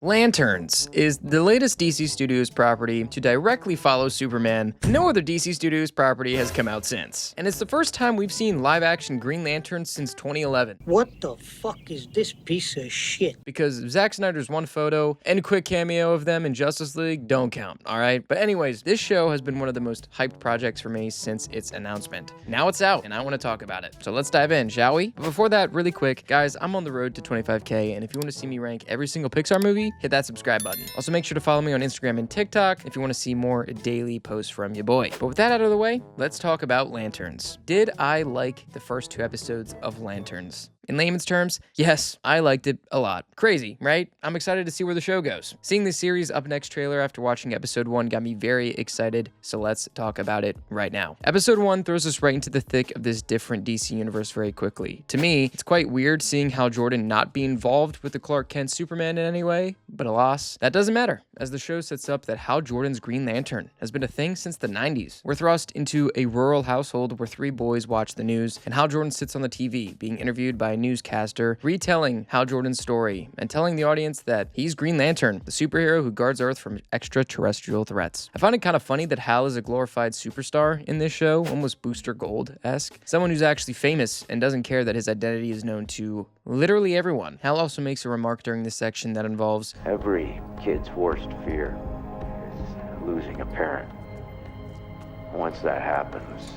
Lanterns is the latest DC Studios property to directly follow Superman. No other DC Studios property has come out since. And it's the first time we've seen live-action Green Lantern since 2011. What the fuck is this piece of shit? Because Zack Snyder's one photo and quick cameo of them in Justice League don't count, alright? But anyways, this show has been one of the most hyped projects for me since its announcement. Now it's out, and I want to talk about it. So let's dive in, shall we? But before that, really quick, guys, I'm on the road to 25K, and if you want to see me rank every single Pixar movie, hit that subscribe button. Also, make sure to follow me on Instagram and TikTok if you want to see more daily posts from your boy. But with that out of the way, let's talk about Lanterns. Did I like the first 2 episodes of Lanterns? In layman's terms, yes, I liked it a lot. Crazy, right? I'm excited to see where the show goes. Seeing the series Up Next trailer after watching episode 1 got me very excited, so let's talk about it right now. Episode 1 throws us right into the thick of this different DC universe very quickly. To me, it's quite weird seeing Hal Jordan not be involved with the Clark Kent Superman in any way, but alas, that doesn't matter, as the show sets up that Hal Jordan's Green Lantern has been a thing since the 90s. We're thrust into a rural household where 3 boys watch the news, and Hal Jordan sits on the TV, being interviewed by a newscaster, retelling Hal Jordan's story and telling the audience that he's Green Lantern, the superhero who guards Earth from extraterrestrial threats. I find it kind of funny that Hal is a glorified superstar in this show, almost Booster Gold-esque, someone who's actually famous and doesn't care that his identity is known to literally everyone. Hal also makes a remark during this section that involves every kid's worst fear is losing a parent. Once that happens,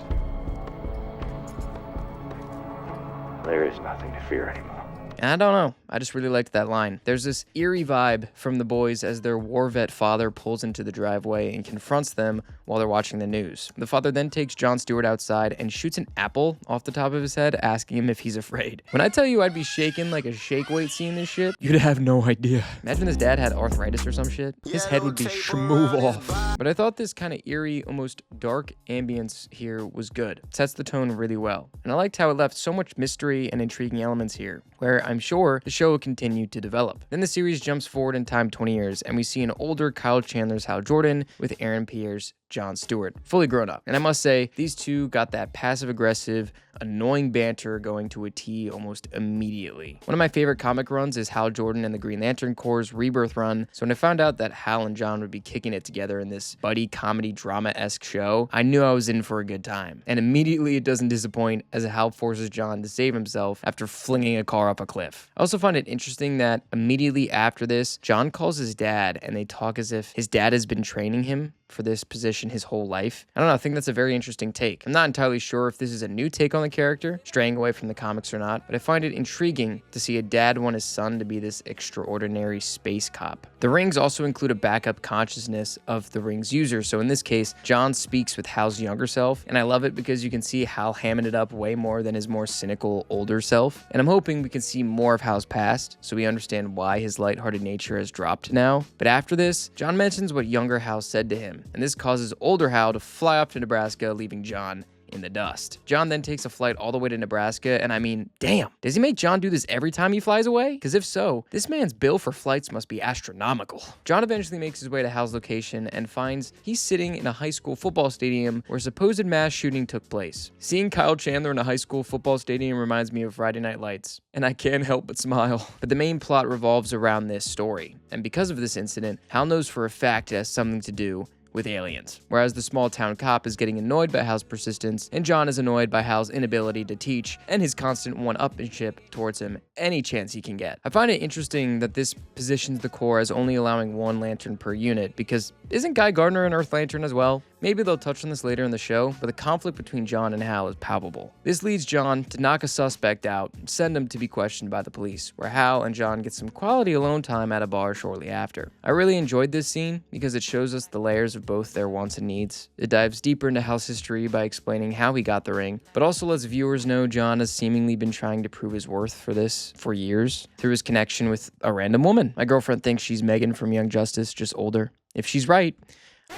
there is nothing to fear anymore. And I don't know, I just really liked that line. There's this eerie vibe from the boys as their war vet father pulls into the driveway and confronts them while they're watching the news. The father then takes John Stewart outside and shoots an apple off the top of his head, asking him if he's afraid. When I tell you I'd be shaking like a shake weight seeing this shit, you'd have no idea. Imagine his dad had arthritis or some shit. His head would be shmooভ off. But I thought this kind of eerie, almost dark ambience here was good. It sets the tone really well. And I liked how it left so much mystery and intriguing elements here, where I'm sure the show will continue to develop. Then the series jumps forward in time 20 years, and we see an older Kyle Chandler's Hal Jordan with Aaron Pierre's John Stewart, fully grown up. And I must say, these two got that passive-aggressive, annoying banter going to a T almost immediately. One of my favorite comic runs is Hal Jordan and the Green Lantern Corps' Rebirth run, so when I found out that Hal and John would be kicking it together in this buddy comedy drama-esque show, I knew I was in for a good time. And immediately it doesn't disappoint as Hal forces John to save himself after flinging a car up a cliff. I also find it interesting that immediately after this, John calls his dad and they talk as if his dad has been training him for this position his whole life. I don't know, I think that's a very interesting take. I'm not entirely sure if this is a new take on the character, straying away from the comics or not, but I find it intriguing to see a dad want his son to be this extraordinary space cop. The rings also include a backup consciousness of the ring's user, so in this case, John speaks with Hal's younger self, and I love it because you can see Hal hamming it up way more than his more cynical older self, and I'm hoping we can see more of Hal's past, so we understand why his lighthearted nature has dropped now. But after this, John mentions what younger Hal said to him, and this causes older Hal to fly off to Nebraska, leaving John in the dust. John then takes a flight all the way to Nebraska, and I mean, damn, does he make John do this every time he flies away? Because if so, this man's bill for flights must be astronomical. John eventually makes his way to Hal's location and finds he's sitting in a high school football stadium where a supposed mass shooting took place. Seeing Kyle Chandler in a high school football stadium reminds me of Friday Night Lights, and I can't help but smile. But the main plot revolves around this story, and because of this incident, Hal knows for a fact it has something to do with aliens. Whereas the small town cop is getting annoyed by Hal's persistence, and John is annoyed by Hal's inability to teach and his constant one-upmanship towards him any chance he can get. I find it interesting that this positions the Corps as only allowing 1 lantern per unit, because isn't Guy Gardner an Earth Lantern as well? Maybe they'll touch on this later in the show, but the conflict between John and Hal is palpable. This leads John to knock a suspect out and send him to be questioned by the police, where Hal and John get some quality alone time at a bar shortly after. I really enjoyed this scene because it shows us the layers of both their wants and needs. It dives deeper into Hal's history by explaining how he got the ring, but also lets viewers know John has seemingly been trying to prove his worth for this for years through his connection with a random woman. My girlfriend thinks she's Megan from Young Justice, just older. If she's right,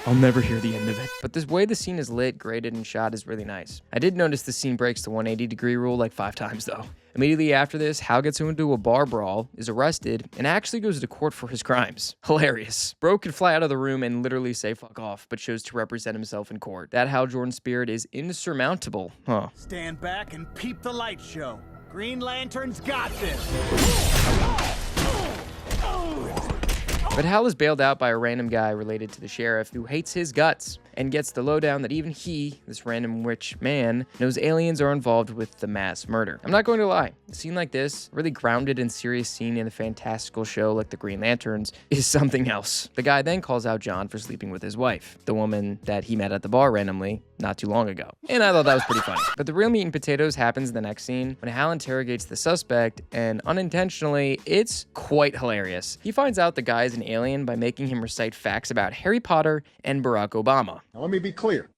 I'll never hear the end of it. But this way the scene is lit, graded, and shot is really nice. I did notice the scene breaks the 180-degree rule like 5 times though. Immediately after this, Hal gets into a bar brawl, is arrested, and actually goes to court for his crimes. Hilarious. Bro could fly out of the room and literally say fuck off, but chose to represent himself in court. That Hal Jordan spirit is insurmountable, huh? Stand back and peep the light show. Green Lantern's got this. But Hal is bailed out by a random guy related to the sheriff who hates his guts and gets the lowdown that even he, this random rich man, knows aliens are involved with the mass murder. I'm not going to lie, a scene like this, a really grounded and serious scene in a fantastical show like the Green Lanterns, is something else. The guy then calls out John for sleeping with his wife, the woman that he met at the bar randomly not too long ago. And I thought that was pretty funny. But the real meat and potatoes happens in the next scene when Hal interrogates the suspect, and unintentionally, it's quite hilarious. He finds out the guy is an alien by making him recite facts about Harry Potter and Barack Obama. Now, let me be clear.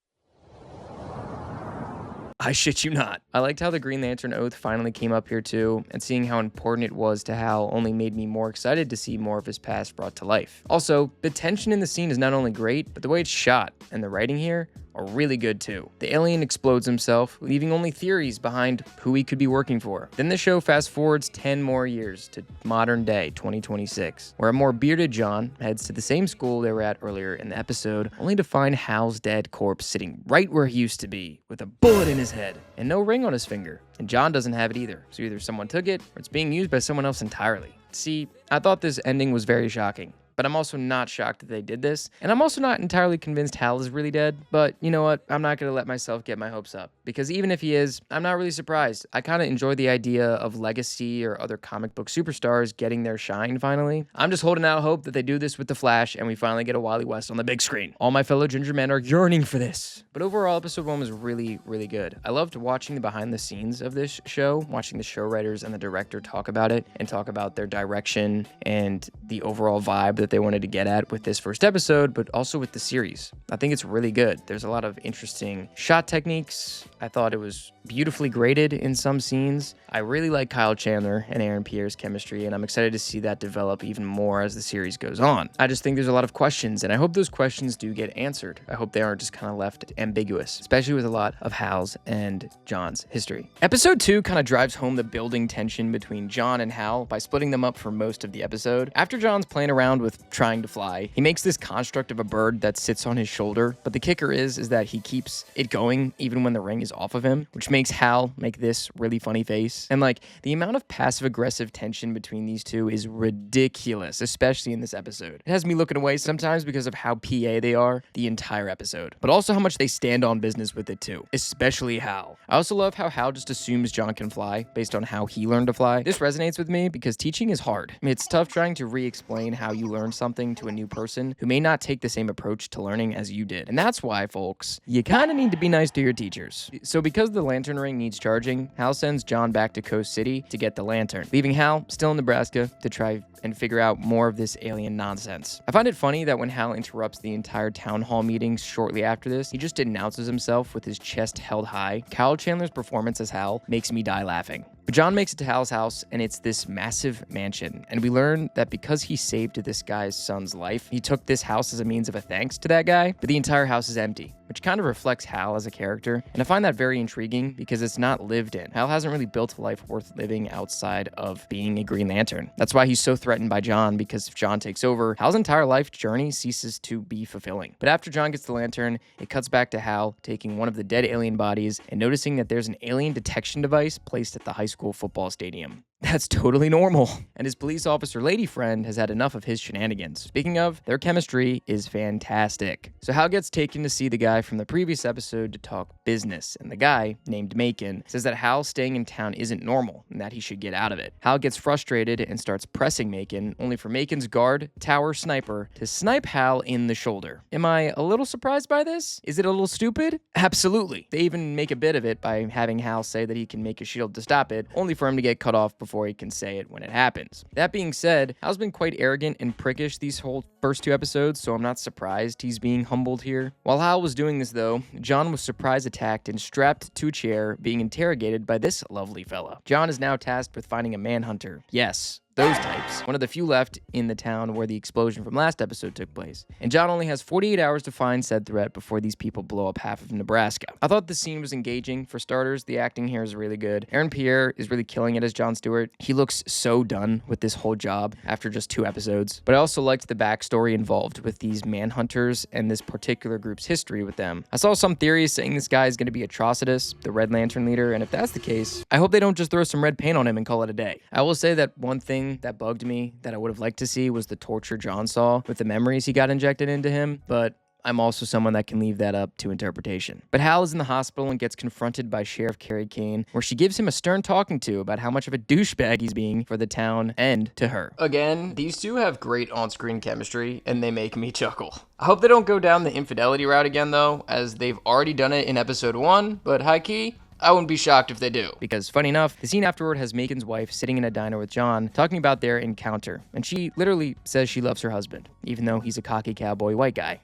I shit you not. I liked how the Green Lantern Oath finally came up here too, and seeing how important it was to Hal only made me more excited to see more of his past brought to life. Also, the tension in the scene is not only great, but the way it's shot and the writing here are really good too. The alien explodes himself, leaving only theories behind who he could be working for. Then the show fast forwards 10 more years to modern day 2026, where a more bearded John heads to the same school they were at earlier in the episode, only to find Hal's dead corpse sitting right where he used to be, with a bullet in his head and no ring on his finger. And John doesn't have it either, so either someone took it or it's being used by someone else entirely. See, I thought this ending was very shocking. But I'm also not shocked that they did this. And I'm also not entirely convinced Hal is really dead. But you know what? I'm not going to let myself get my hopes up. Because even if he is, I'm not really surprised. I kind of enjoy the idea of Legacy or other comic book superstars getting their shine finally. I'm just holding out hope that they do this with The Flash and we finally get a Wally West on the big screen. All my fellow Ginger Men are yearning for this. But overall, episode 1 was really, really good. I loved watching the behind the scenes of this show, watching the show writers and the director talk about it and talk about their direction and the overall vibe that they wanted to get at with this first episode, but also with the series. I think it's really good. There's a lot of interesting shot techniques. I thought it was beautifully graded in some scenes. I really like Kyle Chandler and Aaron Pierre's chemistry, and I'm excited to see that develop even more as the series goes on. I just think there's a lot of questions, and I hope those questions do get answered. I hope they aren't just kind of left ambiguous, especially with a lot of Hal's and John's history. Episode 2 kind of drives home the building tension between John and Hal by splitting them up for most of the episode. After John's playing around with trying to fly, he makes this construct of a bird that sits on his shoulder, but the kicker is that he keeps it going even when the ring is off of him, which makes Hal make this really funny face. And like, the amount of passive-aggressive tension between these two is ridiculous, especially in this episode. It has me looking away sometimes because of how PA they are the entire episode, but also how much they stand on business with it too, especially Hal. I also love how Hal just assumes John can fly based on how he learned to fly. This resonates with me because teaching is hard. It's tough trying to re-explain how you learn something to a new person who may not take the same approach to learning as you did. And that's why, folks, you kind of need to be nice to your teachers. So because the lantern ring needs charging, Hal sends John back to Coast City to get the lantern, leaving Hal still in Nebraska to try and figure out more of this alien nonsense. I find it funny that when Hal interrupts the entire town hall meetings shortly after this, he just announces himself with his chest held high. Kyle Chandler's performance as Hal makes me die laughing. But John makes it to Hal's house, and it's this massive mansion. And we learn that because he saved this guy's son's life, he took this house as a means of a thanks to that guy, but the entire house is empty, which kind of reflects Hal as a character. And I find that very intriguing because it's not lived in. Hal hasn't really built a life worth living outside of being a Green Lantern. That's why he's so threatened by John, because if John takes over, Hal's entire life journey ceases to be fulfilling. But after John gets the lantern, it cuts back to Hal taking one of the dead alien bodies and noticing that there's an alien detection device placed at the high school football stadium. That's totally normal. And his police officer lady friend has had enough of his shenanigans. Speaking of, their chemistry is fantastic. So Hal gets taken to see the guy from the previous episode to talk business, and the guy, named Macon, says that Hal staying in town isn't normal and that he should get out of it. Hal gets frustrated and starts pressing Macon, only for Macon's guard, tower sniper, to snipe Hal in the shoulder. Am I a little surprised by this? Is it a little stupid? Absolutely. They even make a bit of it by having Hal say that he can make a shield to stop it, only for him to get cut off before he can say it when it happens. That being said, Hal's been quite arrogant and prickish these whole first 2 episodes, so I'm not surprised he's being humbled here. While Hal was doing this though, John was surprise attacked and strapped to a chair, being interrogated by this lovely fella. John is now tasked with finding a manhunter. Yes, those types. One of the few left in the town where the explosion from last episode took place. And John only has 48 hours to find said threat before these people blow up half of Nebraska. I thought the scene was engaging. For starters, the acting here is really good. Aaron Pierre is really killing it as John Stewart. He looks so done with this whole job after just 2 episodes. But I also liked the backstory involved with these Manhunters and this particular group's history with them. I saw some theories saying this guy is going to be Atrocitus, the Red Lantern leader, and if that's the case, I hope they don't just throw some red paint on him and call it a day. I will say that one thing thing that bugged me that I would have liked to see was the torture John saw with the memories he got injected into him, but I'm also someone that can leave that up to interpretation. But Hal is in the hospital and gets confronted by Sheriff Carrie Kane, where she gives him a stern talking to about how much of a douchebag he's being for the town and to her. Again, these two have great on-screen chemistry, and they make me chuckle. I hope they don't go down the infidelity route again, though, as they've already done it in episode 1, but high-key, I wouldn't be shocked if they do. Because, funny enough, the scene afterward has Megan's wife sitting in a diner with John, talking about their encounter, and she literally says she loves her husband, even though he's a cocky cowboy white guy.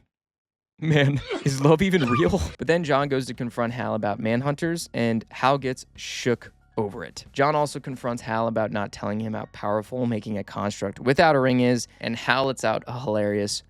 Man, is love even real? But then John goes to confront Hal about Manhunters, and Hal gets shook over it. John also confronts Hal about not telling him how powerful making a construct without a ring is, and Hal lets out a hilarious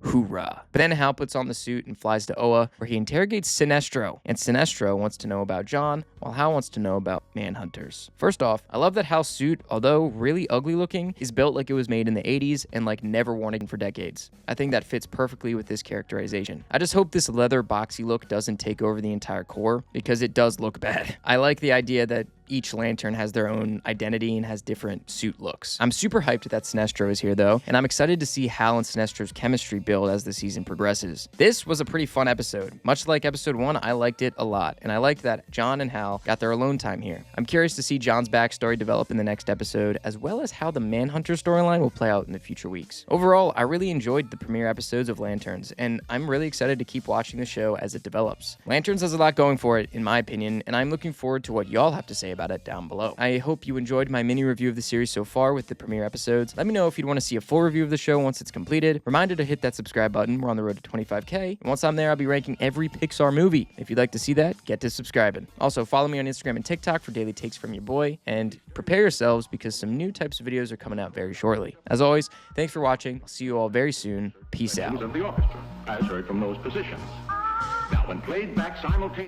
hoorah. But then Hal puts on the suit and flies to Oa, where he interrogates Sinestro, and Sinestro wants to know about John, while Hal wants to know about Manhunters. First off, I love that Hal's suit, although really ugly looking, is built like it was made in the 80s and like never worn again for decades. I think that fits perfectly with this characterization. I just hope this leather boxy look doesn't take over the entire core, because it does look bad. I like the idea that each lantern has their own identity and has different suit looks. I'm super hyped that Sinestro is here though, and I'm excited to see Hal and Sinestro's chemistry build as the season progresses. This was a pretty fun episode. Much like episode 1, I liked it a lot, and I liked that John and Hal got their alone time here. I'm curious to see John's backstory develop in the next episode, as well as how the Manhunter storyline will play out in the future weeks. Overall, I really enjoyed the premiere episodes of Lanterns, and I'm really excited to keep watching the show as it develops. Lanterns has a lot going for it, in my opinion, and I'm looking forward to what y'all have to say about it down below. I hope you enjoyed my mini review of the series so far with the premiere episodes. Let me know if you'd want to see a full review of the show once it's completed. Reminder to hit that subscribe button. We're on the road to 25K. And once I'm there, I'll be ranking every Pixar movie. If you'd like to see that, get to subscribing. Also, follow me on Instagram and TikTok for daily takes from your boy. And prepare yourselves because some new types of videos are coming out very shortly. As always, thanks for watching. I'll see you all very soon. Peace out. Of the orchestra, as heard from those positions. Now, when played back simultaneously.